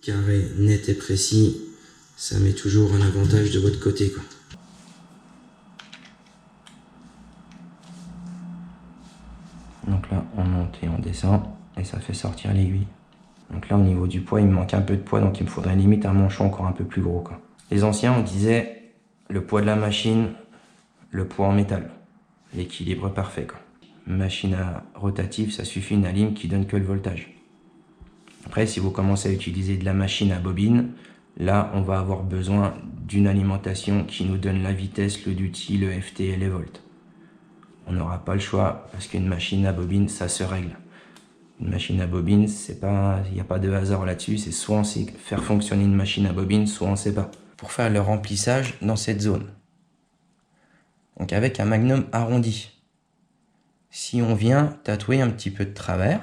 carré, net et précis, ça met toujours un avantage de votre côté, quoi. Donc là, on monte et on descend, et ça fait sortir l'aiguille. Donc là, au niveau du poids, il me manque un peu de poids, donc il me faudrait limite un manchon encore un peu plus gros, quoi. Les anciens, on disait le poids de la machine, le poids en métal, l'équilibre parfait, quoi. Machine à rotative, ça suffit une lime qui donne que le voltage. Après, si vous commencez à utiliser de la machine à bobine, là, on va avoir besoin d'une alimentation qui nous donne la vitesse, le duty, le FT et les volts. On n'aura pas le choix parce qu'une machine à bobine, ça se règle. Une machine à bobine, c'est pas, il n'y a pas de hasard là-dessus, c'est soit on sait faire fonctionner une machine à bobine, soit on ne sait pas. Pour faire le remplissage dans cette zone, donc avec un magnum arrondi, si on vient tatouer un petit peu de travers,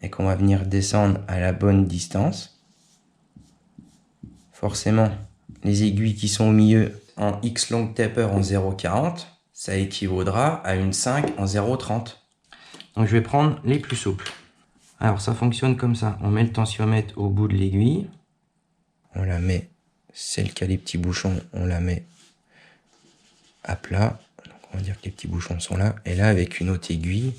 et qu'on va venir descendre à la bonne distance, forcément, les aiguilles qui sont au milieu en X long taper en 0,40, ça équivaudra à une 5 en 0,30. Donc je vais prendre les plus souples. Alors ça fonctionne comme ça, on met le tensiomètre au bout de l'aiguille, on la met, celle qui a les petits bouchons, on la met à plat, donc on va dire que les petits bouchons sont là, et là avec une autre aiguille,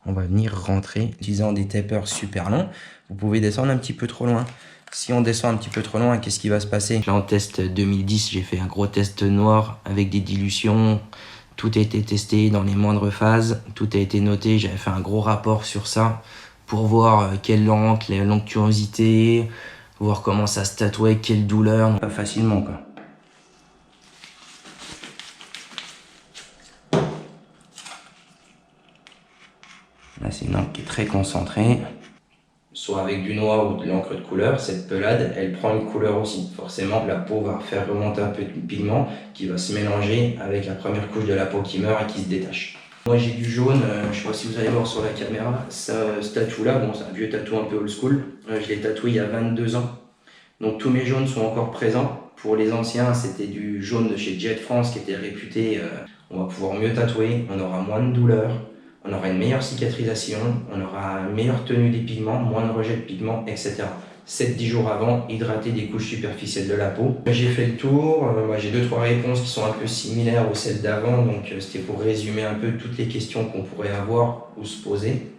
on va venir rentrer. En utilisant des tapers super longs, vous pouvez descendre un petit peu trop loin. Si on descend un petit peu trop loin, qu'est-ce qui va se passer? Là, en test 2010, j'ai fait un gros test noir avec des dilutions. Tout a été testé dans les moindres phases. Tout a été noté. J'avais fait un gros rapport sur ça pour voir quelle lente, l'onctuosité, voir comment ça se tatouait, quelle douleur. Pas facilement, quoi. Là, c'est une encre qui est très concentrée. Soit avec du noir ou de l'encre de couleur, cette pelade, elle prend une couleur aussi. Forcément, la peau va faire remonter un peu de pigment qui va se mélanger avec la première couche de la peau qui meurt et qui se détache. Moi, j'ai du jaune, je ne sais pas si vous allez voir sur la caméra, ce tatou-là, bon, c'est un vieux tatou un peu old school. Je l'ai tatoué il y a 22 ans. Donc tous mes jaunes sont encore présents. Pour les anciens, c'était du jaune de chez Jet France qui était réputé. On va pouvoir mieux tatouer, on aura moins de douleur. On aura une meilleure cicatrisation, on aura une meilleure tenue des pigments, moins de rejet de pigments, etc. 7-10 jours avant, hydrater des couches superficielles de la peau. J'ai fait le tour, moi j'ai 2-3 réponses qui sont un peu similaires aux celles d'avant, donc c'était pour résumer un peu toutes les questions qu'on pourrait avoir ou se poser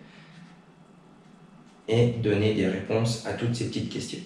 et donner des réponses à toutes ces petites questions.